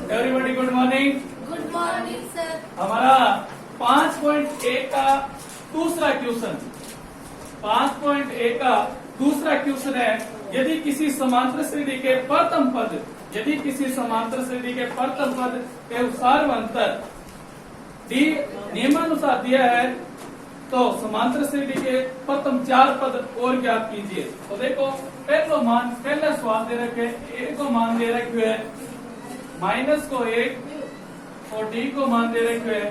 Everybody good morning. Good morning sir. हमारा 5.1 का दूसरा क्वेश्चन 5.1 का दूसरा क्वेश्चन है, यदि किसी समांतर श्रेणी के प्रथम पद के सार्वंतर डी नियमानुसार दिया है तो समांतर श्रेणी के प्रथम 4 पद और ज्ञात कीजिए। तो देखो पहला सवाल दे रखे ए को मान दे रखे है माइनस को 1 और डी को मान दे रखे है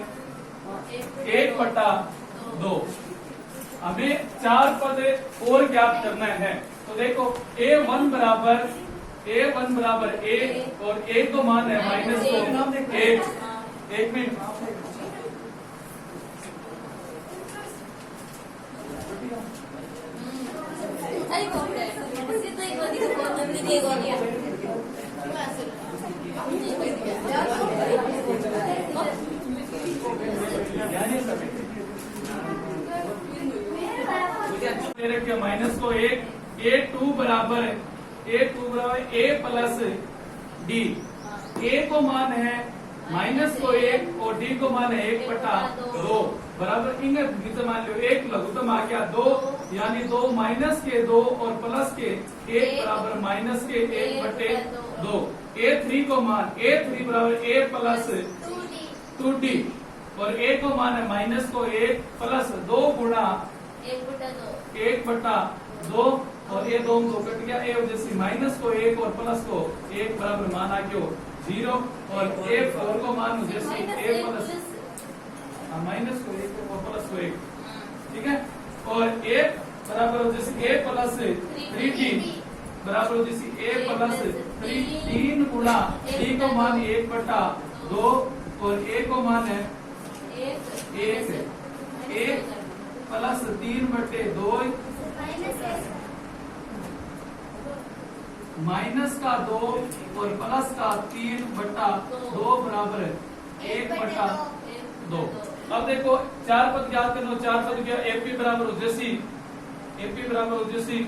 1/2। हमें 4 पद और ज्ञात करना है। तो देखो a1 बराबर a और a को मान है माइनस को 1 मिनट। माइनस को 1 a2 बराबर a प्लस डी। a को मान है माइनस को 1 और डी को मान है 1/2 बराबर इंगित मान लो 1 लघुत्तम आ गया 2 यानी 2 माइनस के 2 और प्लस के 1 बराबर माइनस के 1/2। a3 को मान a3 बराबर a प्लस 2d और a को मान है माइनस को 1 प्लस 2 गुणा 1/2 और ये 2 को कट गया ए वजह से माइनस को 1 और प्लस को 1 बराबर माना क्यों 0 और a4 को मान जैसे a प्लस माइनस को 1 और प्लस को 1 ठीक है। और a बराबर जैसे a प्लस 3d बराबर जैसे a प्लस 3 गुणा d को मान 1/2 और a को मान है 1 प्लस 3/2 माइनस का 2 और प्लस का 3/2 बराबर 1/2। अब देखो 4 पद ज्ञात करना। 4 पद क्या एपी बराबर जैसी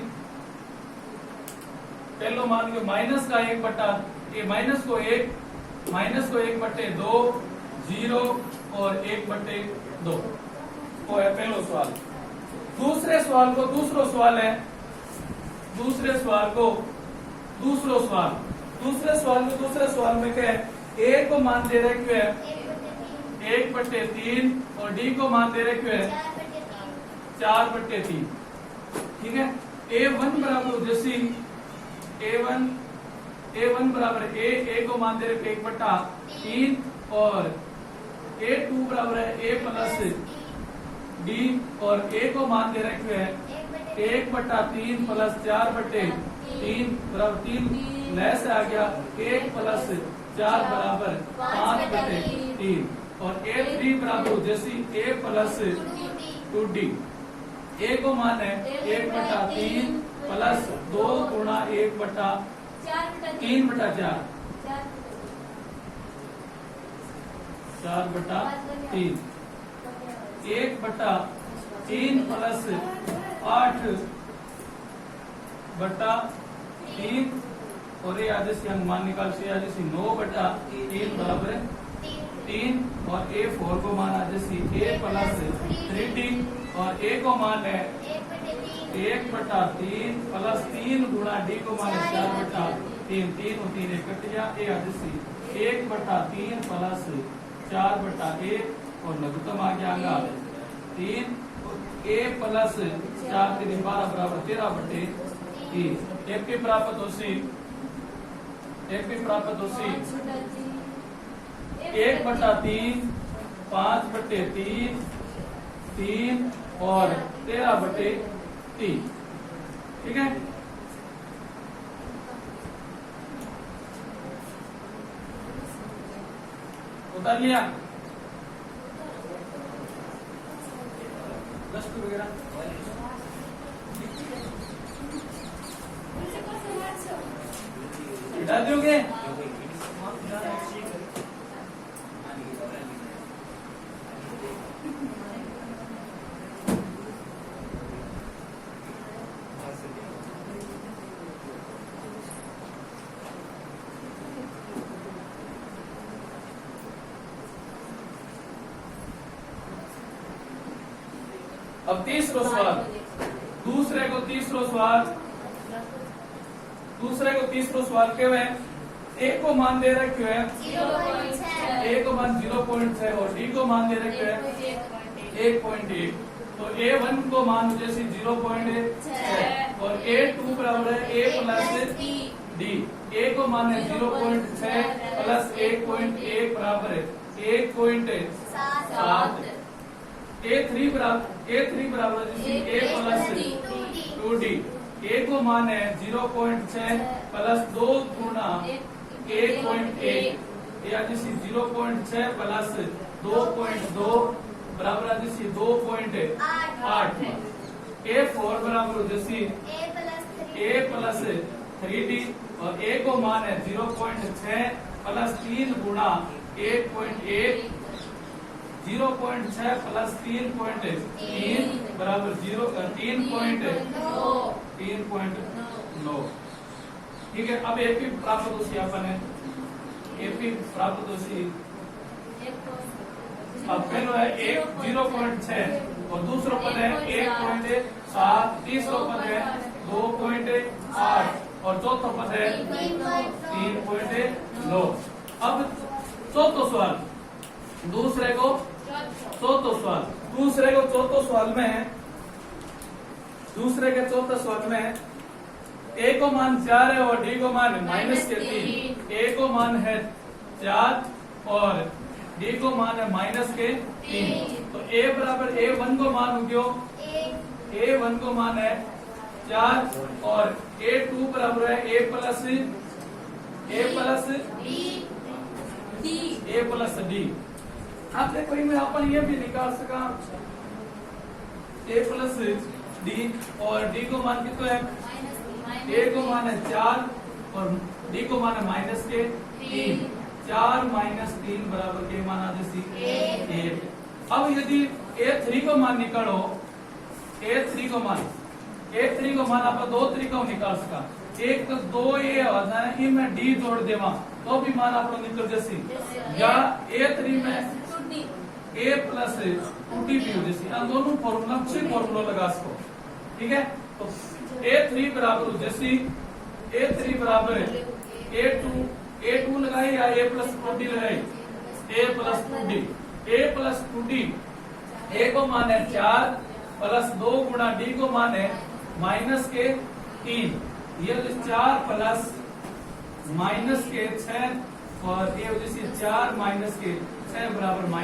पहलो मान के माइनस का 1 माइनस को 1/2 0 और 1/2 को है पहलो सवाल। दूसरे सवाल में क्या है a को मान दे रखे है 1/3 और d को मान दे रखे है 4/3 ठीक है। a1 बराबर जैसी a1 बराबर a को मान दे रखे 1/3 और a2 बराबर है a प्लस d और a को मान दे रखे है 1/3 प्लस 4/3 बराबर 3 लैस आ गया 1 प्लस 4 बराबर 5/3 और a3 बराबर जैसी a प्लस 2d। a को मान है 1/3 प्लस 2 गुणा 1/3/4 4/3 1/3 प्लस 8/3 और ये आदेश से हम मान निकाल से आदेश 9/3 बराबर 3 और a4 को मान आदेश a प्लस 3d और a को मान है 1/3 प्लस 3 गुणा d को मान है 4/3 3 और 3 कट गया a आदेश 1/3 प्लस 4/1 और लघुत्तम आ गया 3 a प्लस 4 3 12 बराबर 13/3 एपी प्राप्त होसी 1/3 5/3 3 और 13/3 ठीक है। उतार लिया वगैरह हटा दोगे। अब तीसरो सवाल, दूसरे को तीसरो सवाल के हुए ए को मान दे रखे है 0.6 ए को मान 0.6 और डी को मान दे रखे है 1.1। तो A1 को मान जैसे 0.6 और A2 बराबर है A प्लस डी। ए को मान है 0.6 प्लस 1.1 बराबर है 1.7। A3 बराबर है A प्लस 2D। ए को मान है 0.6 प्लस 2 गुणा 1.1 या जैसे 0.6 प्लस 2.2 बराबर है जैसे 2.8। A4 बराबर जैसे A प्लस 3D और A को मान है 0.6 प्लस 3 गुणा 1.1। 0.6 प्लस 3.3 बराबर 3.9। ठीक है, अब एपी प्राप्त दोषी अपन है एपी प्राप्त दोषी। अब पहलो है 0.6 और दूसरा पद है 1.7, तीसरा पद है 2.8 और चौथा पद है 3.9। अब चौथा सवाल, दूसरे को चौथा सवाल में दूसरे के चौथा सवाल में ए को मान 4 है और डी को मान -3। ए को मान है 4 और डी को मान है -3। तो ए बराबर A1 को मान हो गयो A1 को मान है 4 और A2 बराबर है A प्लस डी। आप देखो इनमें अपन ये भी निकाल सका A प्लस डी और डी को मान कितना है A को मान है 4 और डी को मान है -3। 4 - 3 बराबर के माना जैसी 8। अब यदि A3 को मान निकालो A3 को मान आप दो तरीका निकाल सका। एक तो 2A होता है इनमें डी जोड़ देवा तो भी मान आप निकल जैसी, या A3 में A प्लस 2D भी हो जैसी। इन दोनों फॉर्मूला लगा सको। ठीक है, तो A3 बराबर जैसी A3 बराबर A2 लगाई या A प्लस 2D लगाई A प्लस 2D। A को मान है 4 प्लस 2 गुणा डी को मान है -3। ये 4 प्लस -6 और ये जैसे 4 - 6 बराबर -2।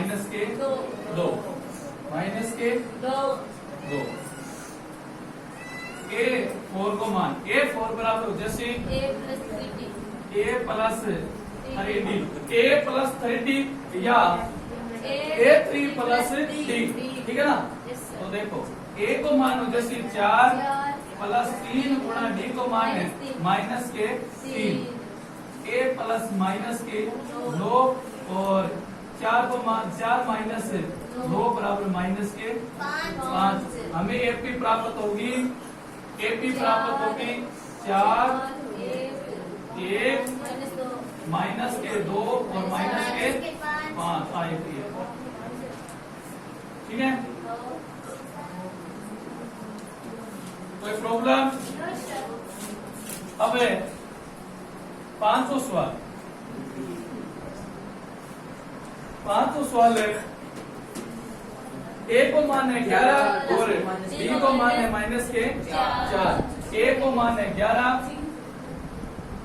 A4 को मान A4 बराबर जैसे A प्लस 3D या A3 प्लस D। ठीक है ना, तो देखो A को मान जैसे 4 प्लस 3 गुणा डी को मान है -3। A प्लस -2 और 4 को मान 4 - 2 बराबर -5। हमें एपी प्राप्त होगी 4 1 -2 और -5 आएगी। ठीक है, कोई प्रॉब्लम? अब 500 सवाल है। ए को मान है 11 और डी को मान है -4। ए को मान है 11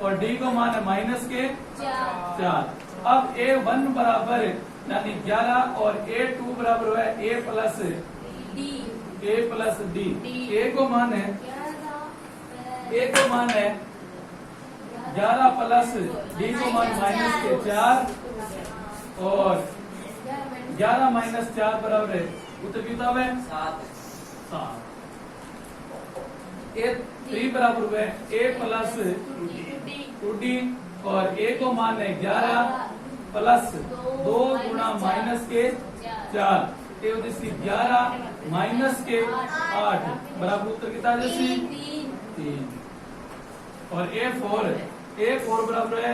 और डी को मान है -4। अब A1 बराबर यानी 11 और A2 बराबर है A प्लस डी। A को मान है 11 प्लस डी को मान -4 और 11 - 4 बराबर है उत्तर कितना है 7। A3 बराबर है A प्लस 2D और A को मान है 11 प्लस 2 गुणा -4 11 -8 बराबर उत्तर कितना जैसी 3। और A4 बराबर है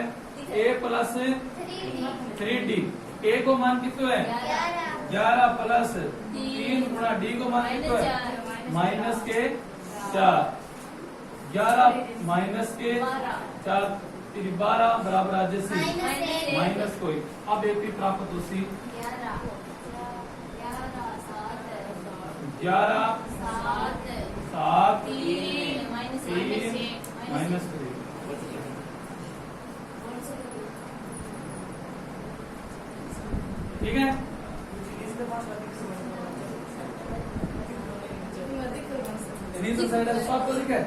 A प्लस 3D ए को मान कितना है 11 प्लस 3 गुणा डी को मान कितना है माइनस के 4, 11 माइनस के 4 12 बराबर आ जैसे माइनस कोई। अब एक भी प्राप्त होती 11 7 3 माइनस 3। ठीक है, नीचे साइड है सब कुछ लिखा है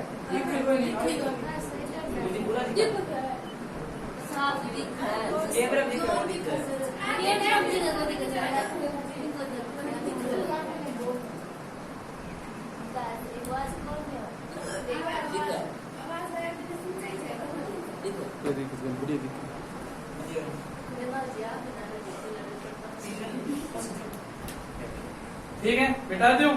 ठीक है बेटा दूं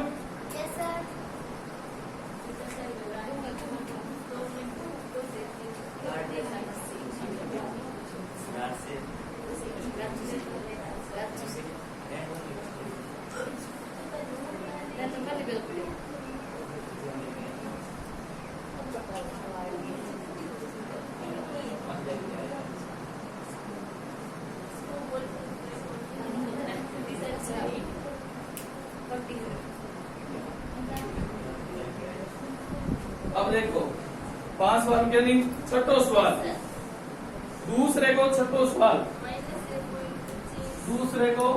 अब देखो 5 सवाल के नहीं छठो सवाल दूसरे को छठो सवाल दूसरे को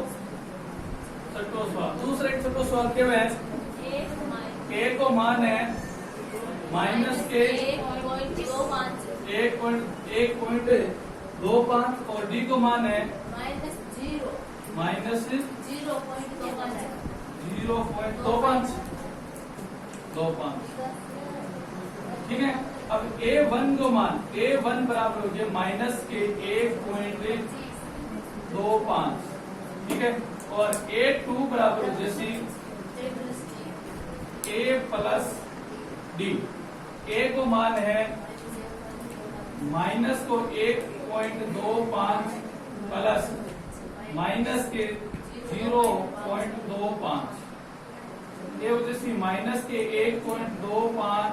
छठो सवाल क्या है ए को मान है माइनस के 1.25 और डी को मान है माइनस 0.25। ठीक है, अब A1 को मान A1 बराबर हो गया माइनस के 1.25। ठीक है, और A2 बराबर हो जैसी A प्लस डी। A को मान है माइनस को 1.25 प्लस माइनस के 0.25। ये वजह से माइनस के 1.25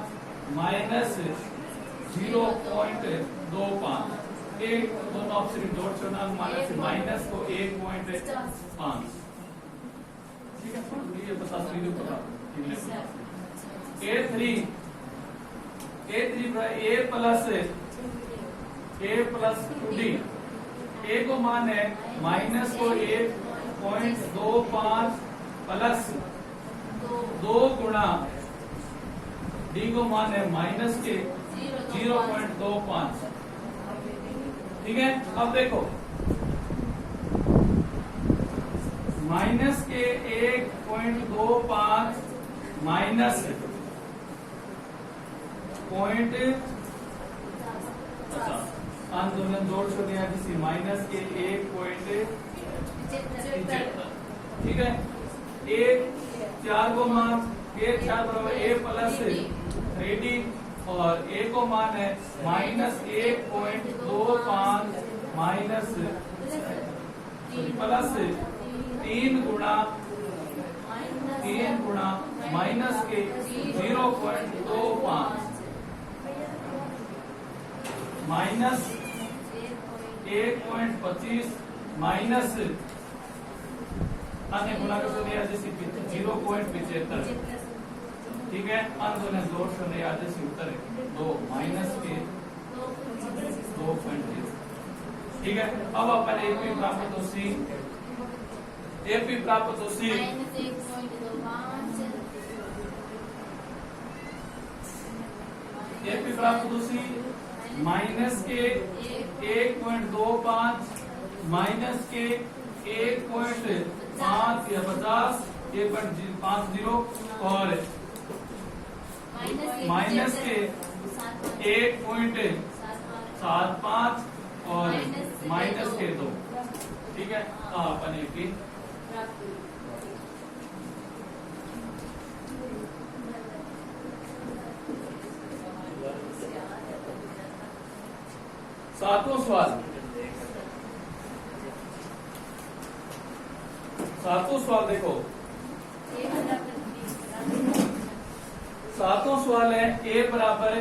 माइनस 0.25 ये दोनों ऑप्शन जोड़ चुना माइनस को 1.5। ठीक है, ये बता A3 A plus 2D। A को मान है माइनस को 1.25 प्लस 2 गुणा डी को मान है माइनस के 0.25। ठीक है, अब देखो माइनस के 1.25 माइनस 0.50 आंदोलन जोड़ छोड़ दिया किसी माइनस के 1.75। ठीक है, 4 को मान A4 बराबर A प्लस 3D और A को मान है माइनस 1.25 माइनस प्लस 3 गुणा माइनस के 0.25 माइनस 1.25 माइनस अन्य गुणा कर दिया जैसे 0.75। ठीक है, आंदोलन जोड़ से जैसे उत्तर है 2 माइनस के 2.5। ठीक है, अब अपन AP प्राप्त हो सी AP प्राप्त हो सी AP प्राप्त हो सी माइनस के 1.25 माइनस के 1.5 या 50 1.50 और माइनस के 1.75 और माइनस के 2। ठीक है, अपन AP सातवां सवाल सातों सवाल देखो, सातों सवाल है ए बराबर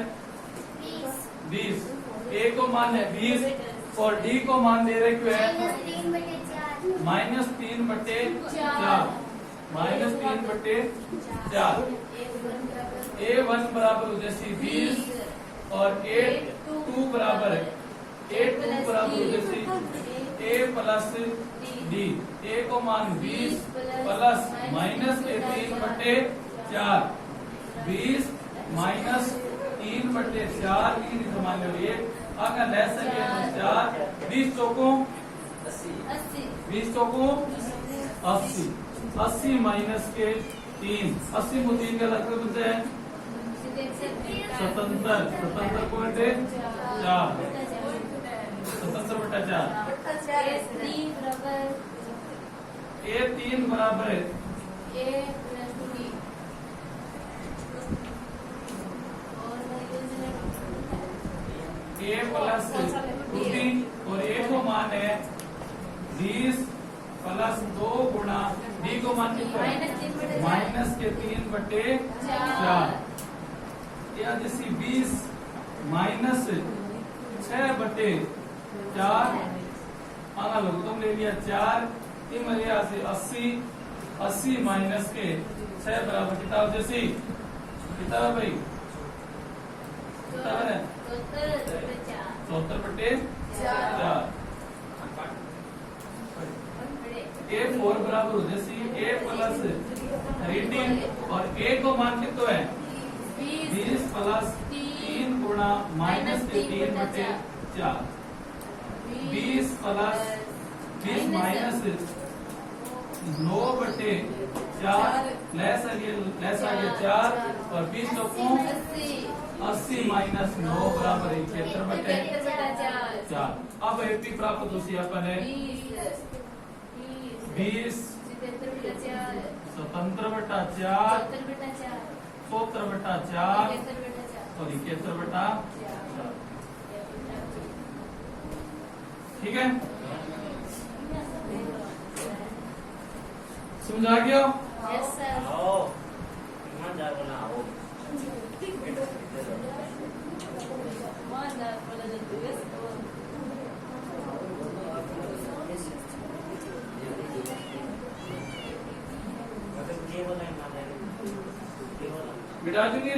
20, ए को मान है 20 और डी को मान दे रहे क्यों है -3/4, -3/4। A1 बराबर हो जैसी 20 और A2 बराबर हो जैसी A प्लस डी। ए को मान 20 प्लस -3/4, 20 -3/4 की मान लो। आगे लेस है 4, 20 चौकों 20 चौकों 80, 80 माइनस के 3, 80 में 3 का लग बचते हैं 77, 77 को 4, 77/4। A3 बराबर है A प्लस 2D और A को मान है 20 प्लस 2 गुणा D को मान कितना है -3/4। या जैसी 20 माइनस 6/4 आना लोग तुम ले लिया 4 यहाँ से 80, 80 माइनस के 6 बराबर किताब जैसी किताब भाई किताब है 74/4। A4 बराबर हो जैसी A प्लस 3D और A को मान कितना है 20 प्लस 3 गुणा -3/4, 20 प्लस 20 माइनस 9/4 लेस आ गया 4 और 20 चौकों 80 माइनस 9 बराबर 71/4। अब एपी प्राप्त होती अपन है 20 77/4, 74/4 और 71/4। ठीक है, समझा गया? Yes sir. बिठा देंगे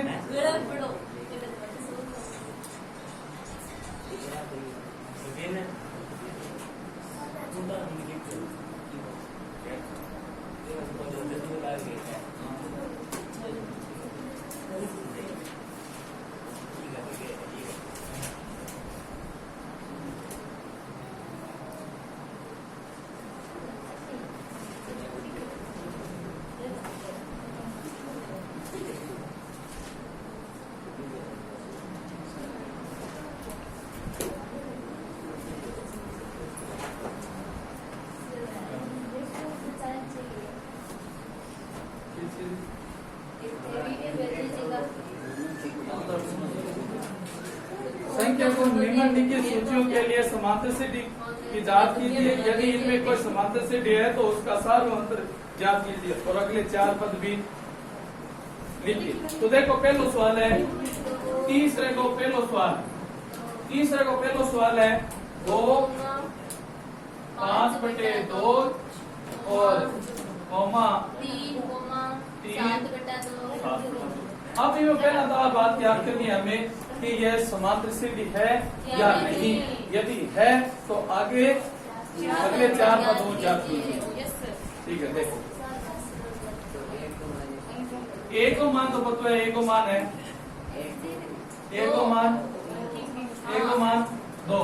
संख्या को निम्नलिखित सूचियों के लिए समांतर से की जांच कीजिए। यदि इनमें कोई समांतर से है तो उसका सार्वभौम जांच कीजिए और अगले 4 पद भी लिखिए। तो देखो पहला सवाल है, तीसरे को पहला सवाल है 2 5/2 और कॉमा 3/7। अब ये पहला बात याद करनी है हमें कि यह समांतर सिद्धि है या नहीं। यदि है तो आगे अगले 4 पदों जांच कीजिए। ठीक है, देखो ए को मान तो पता है, ए को मान है ए को मान 2।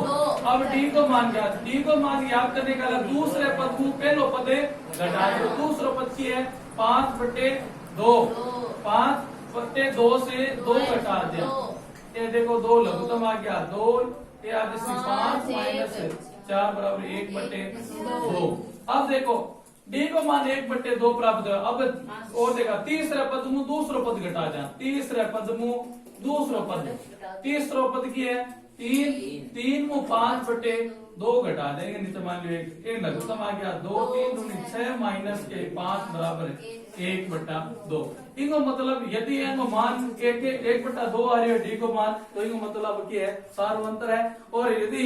अब डी को मान क्या, डी को मान याद करने का दूसरे पद को पहलो पद घटा दो। दूसरा पद की है 5/2, 5/2 से 2 घटा दिया। ये देखो 2 लघुत्तम आ गया 2, ये आ जैसे 5 माइनस 4 बराबर 1/2। अब देखो डी को मान 1/2 प्राप्त हुआ। अब और देखा तीसरे पद में दूसरा पद घटा जा, तीसरे पद में दूसरा पद, तीसरा पद की है 3 में 2 घटा देंगे, नीचे मान लो 1 लघुत्तम आ गया 2 3 दूनी 6 माइनस के 5 बराबर 1/2। इनको मतलब यदि इनको मान 1/2 आ रही है डी को मान, तो इनको मतलब क्या है, सार्वंतर है। और यदि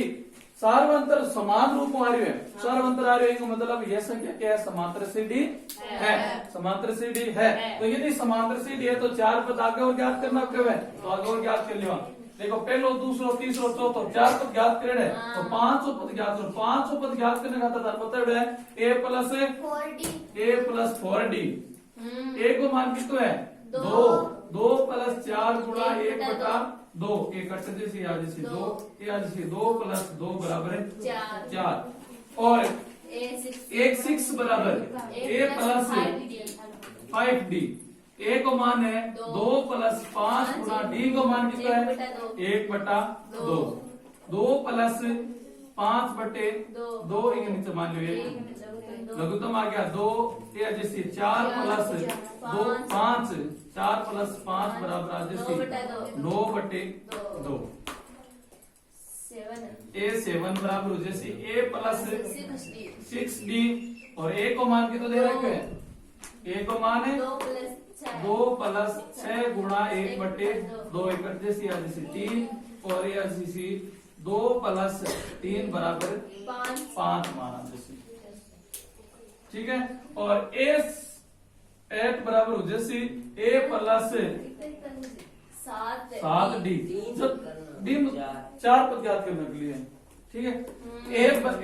सार्वंतर समान रूप में आ रही है, सार्वंतर आ रही है, इनको मतलब यह संख्या क्या है, समांतर सीडी है, समांतर सीडी है। तो यदि समांतर सीडी है तो 4 पद आगे और ज्ञात करना क्यों है, तो आगे और ज्ञात कर लिया। देखो पहलो दूसरो तीसरो चौथो 4 पद ज्ञात करे, तो 500 पद ज्ञात करो। 500 पद ज्ञात करने का था पता है a प्लस 4d। a को मान कितना है 2 प्लस 4 गुणा 1/2, एक कट जैसी आ जैसी 2 प्लस 2 बराबर है 4। और एक 6 बराबर a प्लस 5d। a को मान है 2 प्लस 5 गुणा d को मान कितना है 1/2। 2 प्लस 5/2 एक नीचे मान लो लघुत्तम आ गया 2 जैसे 4 प्लस 2 5, 4 प्लस 5 बराबर आ जैसे 9/2। A7 बराबर हो जैसे a प्लस 6d। और a को मान के तो दे रखे हैं, a को मान है 2 प्लस 6 गुणा 1/2, एक जैसी आ जैसे 3। और ये जैसी 2 प्लस 3 बराबर 5 माना जैसे, ठीक है। और A8 बराबर हो जैसे a प्लस 7d। डी 4 पद ज्ञात करने के लिए, ठीक है।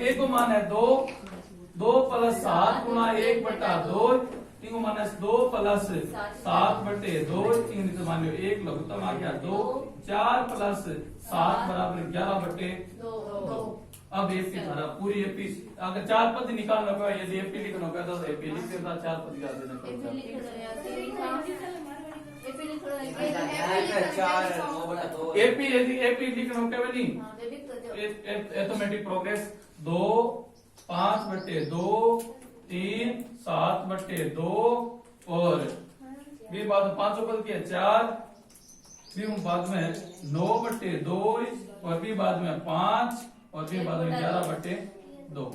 a को मान है 2 प्लस 7 गुणा 1/2, इनको मान है 2 प्लस 7/2, इनको मान लो 1 लघुत्तम आ गया 2। 4 प्लस 7 बराबर 11/2। अब एपी धारा पूरी एपी, अगर 4 पद निकालना होगा, यदि एपी लिखना होगा तो एपी लिख देता, 4 पद निकाल देना पड़ता। एपी यदि एपी लिखना होगा नहीं, एथमेटिक प्रोग्रेस 2 5/2 3 7/2 और भी बाद में 5 पद किया 4, फिर बाद में 9/2 और भी बाद में 5 और फिर बाद में 11/2,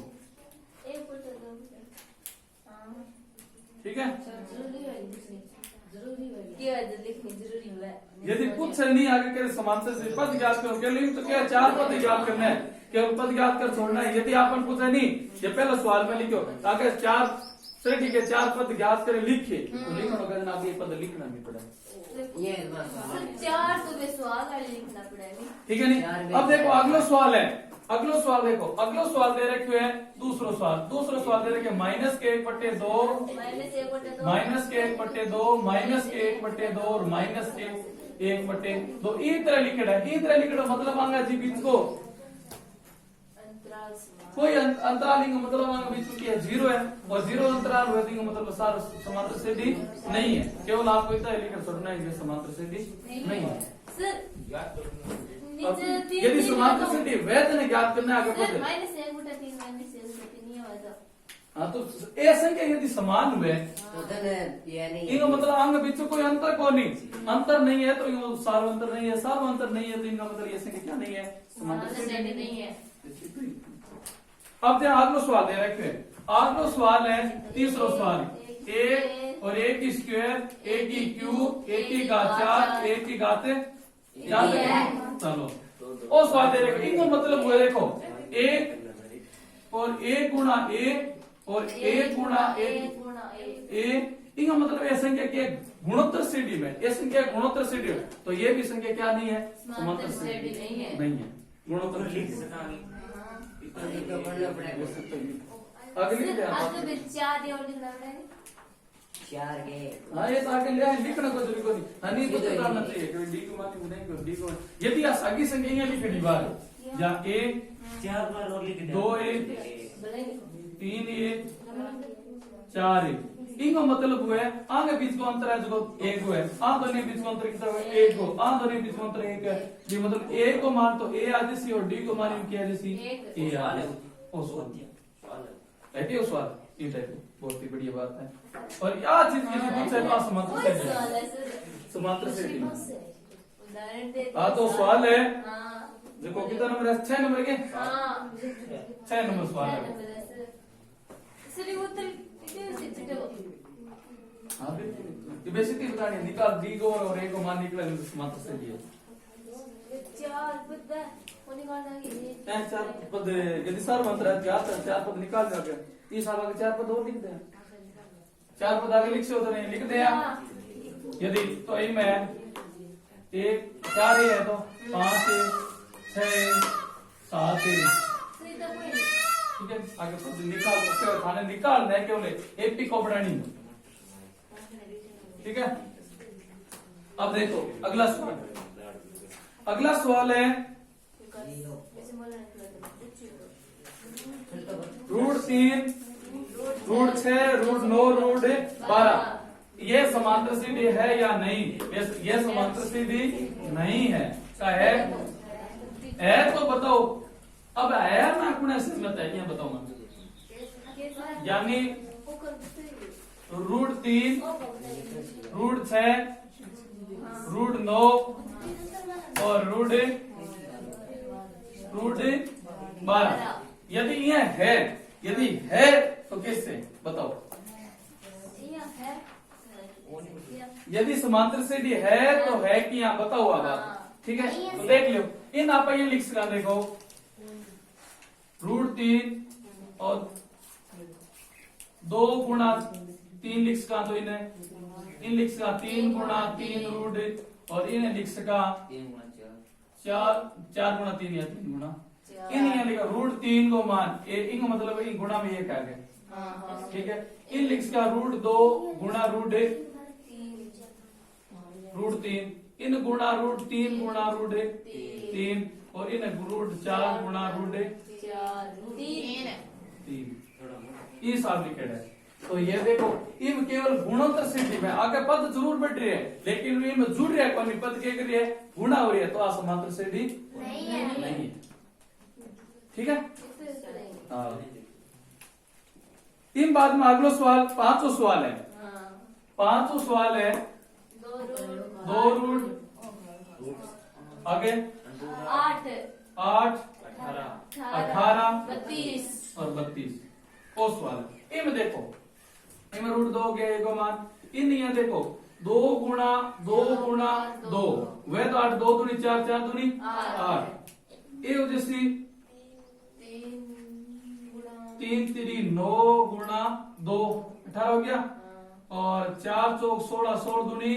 ठीक है। यदि कुछ नहीं आगे करे समांतर से पद ज्ञात करो, केवल तो क्या 4 पद ज्ञात करना है, केवल पद ज्ञात कर छोड़ना है। यदि आपने पूछा नहीं, ये पहला सवाल में लिखो, अगर 4 से ठीक है 4 पद ज्ञात करे लिखे तो लिखना होगा, आप ये पद लिखना नहीं पड़ा, 4 तो सवाल लिखना पड़ेगा, ठीक है नहीं। अब देखो अगला सवाल है, अगला सवाल देखो, अगला सवाल दे रखे है दूसरा सवाल दे रखे माइनस के 1/2 माइनस के 1/2 माइनस के 1/2 और माइनस के 1/2। ई तरह लिखड़ा मतलब आंगा जी बीच को कोई अंतराल मतलब आंगा बीच में क्या 0 है, और 0 अंतराल हुए तो मतलब सारा समांतर से डी नहीं है, केवल आपको इतना लिखकर छोड़ना है समांतर से डी नहीं है। यदि समांतर से डी वैध ने ज्ञात करना आगे पद हाँ, तो ए संख्या यदि समान हुए इनका मतलब आंग बीच कोई अंतर को नहीं, अंतर नहीं है तो इनको सार्वंतर नहीं है, सार्वंतर नहीं है तो इनका मतलब ये संख्या क्या नहीं है, समांतर से नहीं है। अब ध्यान अगला सवाल दे रखे, अगला सवाल है तीसरा सवाल, a और a की स्क्वायर a की क्यूब a की घात 4 a की घात 4। चलो और सवाल दे रखे, इनको मतलब हुआ देखो 1 और a गुणा a और a गुणा a, इनका मतलब ये संख्या क्या गुणोत्तर सीडी में, ये संख्या गुणोत्तर सीडी में, तो ये भी संख्या क्या नहीं है, समांतर सीडी नहीं है, गुणोत्तर अगली हाँ ये तो आगे लिखना को जरूरी को नहीं तो बताना चाहिए डी को मान नहीं डी को यदि आगे संख्या लिखनी बार या a 4 बार और लिख दे 2a 3a 4a, इनका मतलब हुआ है आगे बीच को अंतर है जो 1 है, आ दोनों बीच को अंतर कितना है 1 हो, आ दोनों बीच को अंतर 1 है, ये मतलब a को मान तो a आ जैसी और d को मान क्या जैसी a आ है। ओ सवाल ये टाइप बहुत ही बढ़िया बात है। और यह चीज यदि पूछे तो समांतर से हाँ तो सवाल है देखो कितना नंबर है, 6 नंबर के, हाँ 6 नंबर सवाल है। सर वो तो इसे चिटो हाँ ये बेसिकली बताने निकाल दी को और एक को मान निकला तो समांतर से दिए चार पद वो निकालना है चार चार पद यदि सार मंत्र है चार पद निकाल दोगे 30 साल आगे 4 पद और लिख दे, 4 पद आगे लिख से तो नहीं लिख दे यदि तो इनमें 1 4 ही है तो 5 6 7 ठीक है आगे पद निकाल के थाने निकाल दे केवल एपी को बढ़ानी ठीक है। अब देखो अगला सवाल है रूट 3 रूट 6 रूट 9 रूट 12 ये समांतर सीधी है या नहीं, ये समांतर सीधी नहीं है, क्या है तो बताओ। अब है ना कुछ ऐसे मत है क्या बताऊंगा, यानी रूट 3 रूट 6 रूट 9 और रूट 12 यदि यदि है तो किससे बताओ। यदि समांतर सीधी है तो है कि यहाँ बताओ अब आप, ठीक है तो देख लो इन आप ये लिख सका देखो रूट 3 और 2 गुणा 3 लिख सका तो इन्हें इन लिख सका 3 गुणा 3 रूट और इन्हें लिख सका 4 गुणा 3 या 3 गुणा इन यहाँ लिखा रूट 3 को मान इन मतलब इन गुणा में एक आ गया ठीक है। इन लिख सका रूट 2 गुणा रूट 3 इन गुणा रूट 3 गुणा रूट 3 और इन रूट 4 गुणा रूट 3 ये सब लिखे है। तो ये देखो इम केवल गुणोत्तर सिद्धि में आगे पद जरूर बढ़ रही है लेकिन इम जुड़ रहा है कौन पद के कर रही है गुणा हो रही है तो असमांतर सिद्धि नहीं है ठीक है। हाँ इन बाद में अगला सवाल पांचों सवाल है, पांचों सवाल है 2 रूट आगे 8 18 32 और 32 वो सवाल है। इनमें देखो इनमें रूट 2 के को मान इन यहाँ देखो 2 गुणा 2 गुणा 2 वह तो 8 2 दूनी 4 4 दूनी 8 ये जैसी 3 3 9 गुणा 2 18 हो गया और 4 चौक 16 16 दूनी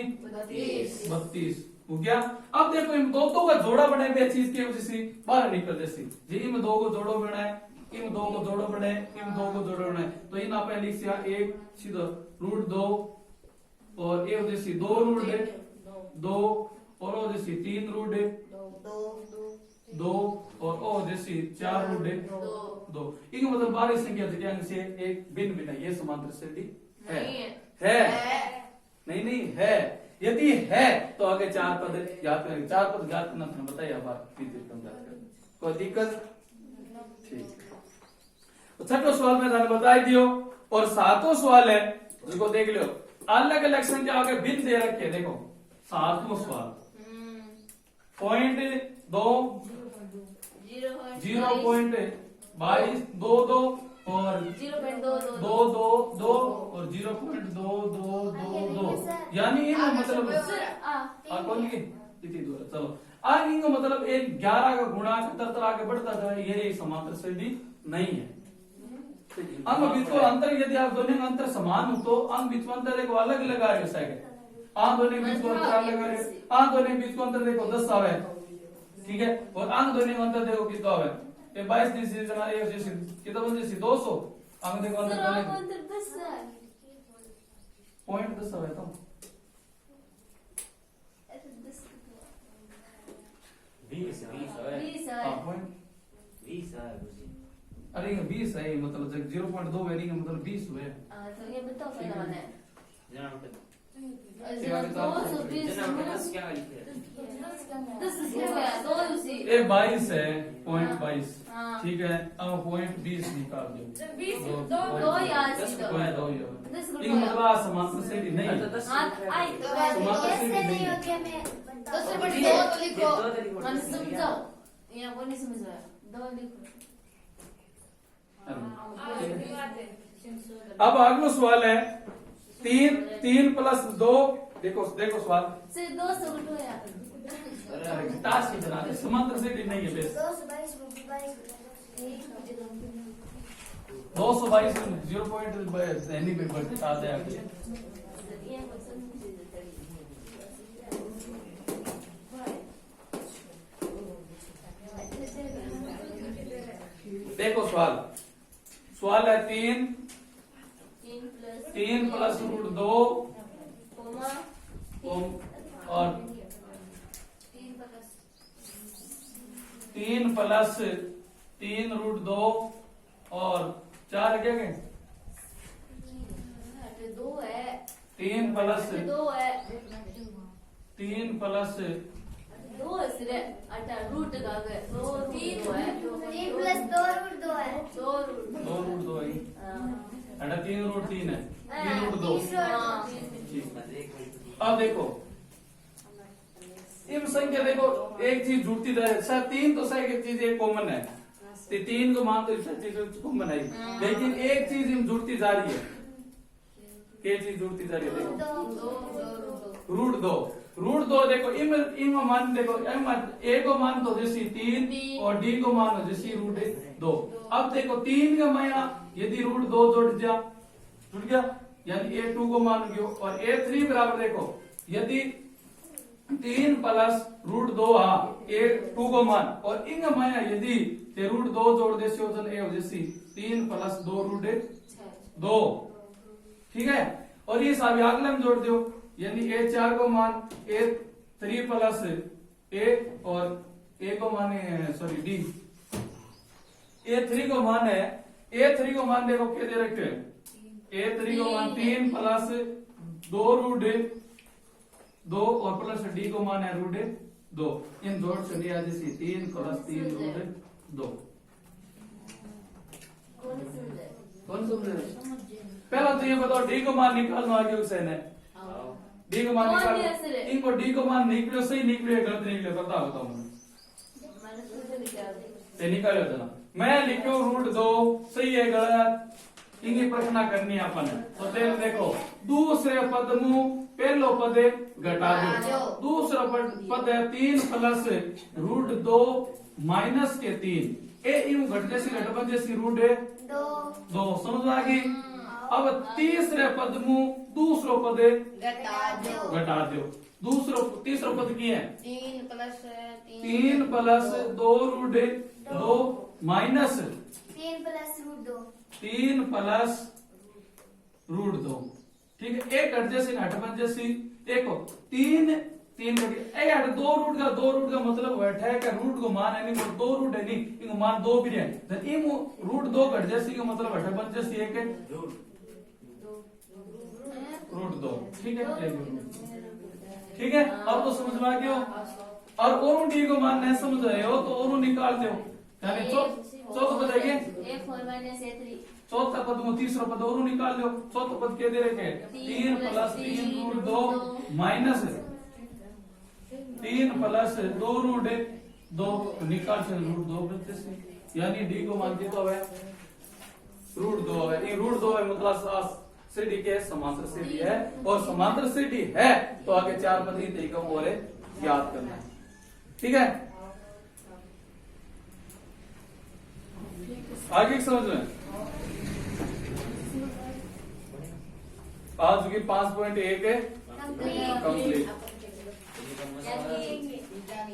32 हो गया। अब देखो इन दो का जोड़ा बने पे चीज की वजह से बाहर निकल जैसी जी इन 2 को जोड़ो बनाए इन 2 को जोड़ो बने इन 2 को जोड़ो बनाए तो इन आप लिख सिया एक सीधा रूट 2 और ये जैसी 2 रूट 2 और वो जैसी 3 रूट 2 और ओ जैसी 4 रूट 2 इनका मतलब बाहरी संख्या जगह से एक भिन्न भिन्न है, ये समांतर सीधी है नहीं है। यदि है तो आगे 4 पद याद करेंगे, 4 पद याद करना था बताइए बात कोई दिक्कत ठीक। तो छठो सवाल में थाने बताई दियो और 7वां सवाल है जिसको देख लो अलग अलग संख्या आगे भिन्न दे रखे देखो 7वां सवाल पॉइंट 2 0.22 2 और 2 और 0.2 यानी इनका मतलब कौन की इतनी दूर चलो आगे इनका मतलब एक 11 का गुणा 77 आगे बढ़ता जाए ये समांतर सीधी नहीं है। अंग बीच को अंतर यदि आप दोनों का अंतर समान हो तो अंग बीच में अंतर देखो अलग अलग आ रहे हैं दोनों बीच को अंतर अलग आ रहे दोनों बीच को अंतर देखो 10 आवे ठीक है और अंग दोनों का अंतर देखो कितना आवे 22 कितना बन 200 अंग देखो अंतर 10 आवे तो 20 अरे 20 है मतलब 0.2 वेरिंग मतलब 20 हुए तो ये बताओ पहला वाला है ये 22 है पॉइंट 22 ठीक है अब पॉइंट 20 निकाल दो मतलब समांतर सीधी नहीं समांतर सीधी नहीं यहाँ को नहीं समझ आया, दो लिखो। अब अगला सवाल है 3 प्लस 2। देखो देखो सवाल सिर्फ 2 से उठो यार। टास्क की बना दे, समांतर से नहीं है बेस 222 0.2 एनी पे बता दे आगे। देखो सवाल है 3 प्लस रूट 2 और 3 प्लस 3 रूट 2 और 4 क्या गए 2 है, 3 प्लस 2 है, 3 प्लस 2 है सिर्फ अटा रूट का गए 2 है, 3 प्लस 2 रूट 2 है। 2 रूट 2 रूट 2 है अटा 3 रूट 3 है 3 रूट 2। अब देखो इम संख्या देखो एक चीज जुड़ती रहे सर 3 तो सर एक चीज एक कॉमन है, 3 को मान तो सब चीज कॉमन है, लेकिन एक चीज इम जुड़ती जा रही है। क्या चीज जुड़ती जा रही है देखो रूट 2 देखो इम मान देखो ए को मान तो जैसी 3 और डी को मान तो जैसी रूट 2। अब देखो 3 का माया यदि रूट 2 जुड़ गया यानी A2 को मान गयो और A3 बराबर देखो यदि 3 प्लस रूट 2 A2 को मान और इंग माया यदि ते रूट 2 जोड़ देसी हो तो ए हो जैसी 3 प्लस 2 रूट 2। ठीक है, और ये सब अगले में जोड़ दो यानी A4 को मान A3 प्लस A और A को माने सॉरी D A3 को मान है A3 को मान देखो क्या दे रखे A3 को मान 3 प्लस 2 रूट 2 और प्लस D को मान है रूट 2। इन जोड़ से लिया जैसी 3 प्लस 3 रूट 2। कौन समझे? पहला तो ये बताओ D को मान निकालना आगे हुसैन है D को मान निकाल इनको D को मान निकलो सही निकले गलत निकले बताओ ये निकालो जना मैं लिखो रूट 2 सही है गलत इनकी प्रश्न करनी है अपन तो देखो दूसरे पद मु पहलो पद घटा दो दूसरा पद है 3 प्लस रूट 2 माइनस के 3 ए यूं घट जैसी घट बन जैसी रूट 2 समझ आ गई। अब तीसरे पद मु दूसरो पद घटा दो तीसरा पद की है 3 plus 2 root 2 minus 3 plus root 2 3 plus root 2। ठीक है, एक घट जैसी घट बन जैसी देखो 3 घट 2 रूट का मतलब बैठा है कि रूट को मान है नहीं 2 रूट है नहीं इनको मान 2 भी है रूट 2 घट जैसी का मतलब बैठा बन जैसी एक है रूट 2। ठीक है ठीक है, अब तो समझ में आ गया और और डी को मान नहीं समझ रहे हो तो और निकाल दो यानी चौथा पद है चौथा पद में तीसरा पद और निकाल दो। चौथा पद क्या दे रखे 3 plus 3 root 2 minus 3 plus 2 root 2 निकाल से रूट 2 बचते से यानी डी को मान के तो है रूट 2 है। ये रूट 2 है मतलब सीडी के समांतर सीडी है और समांतर सीडी है तो आगे 4 पद ही तरीका और याद करना है। ठीक है, आगे समझ में आज की 5.1 है कंप्लीट।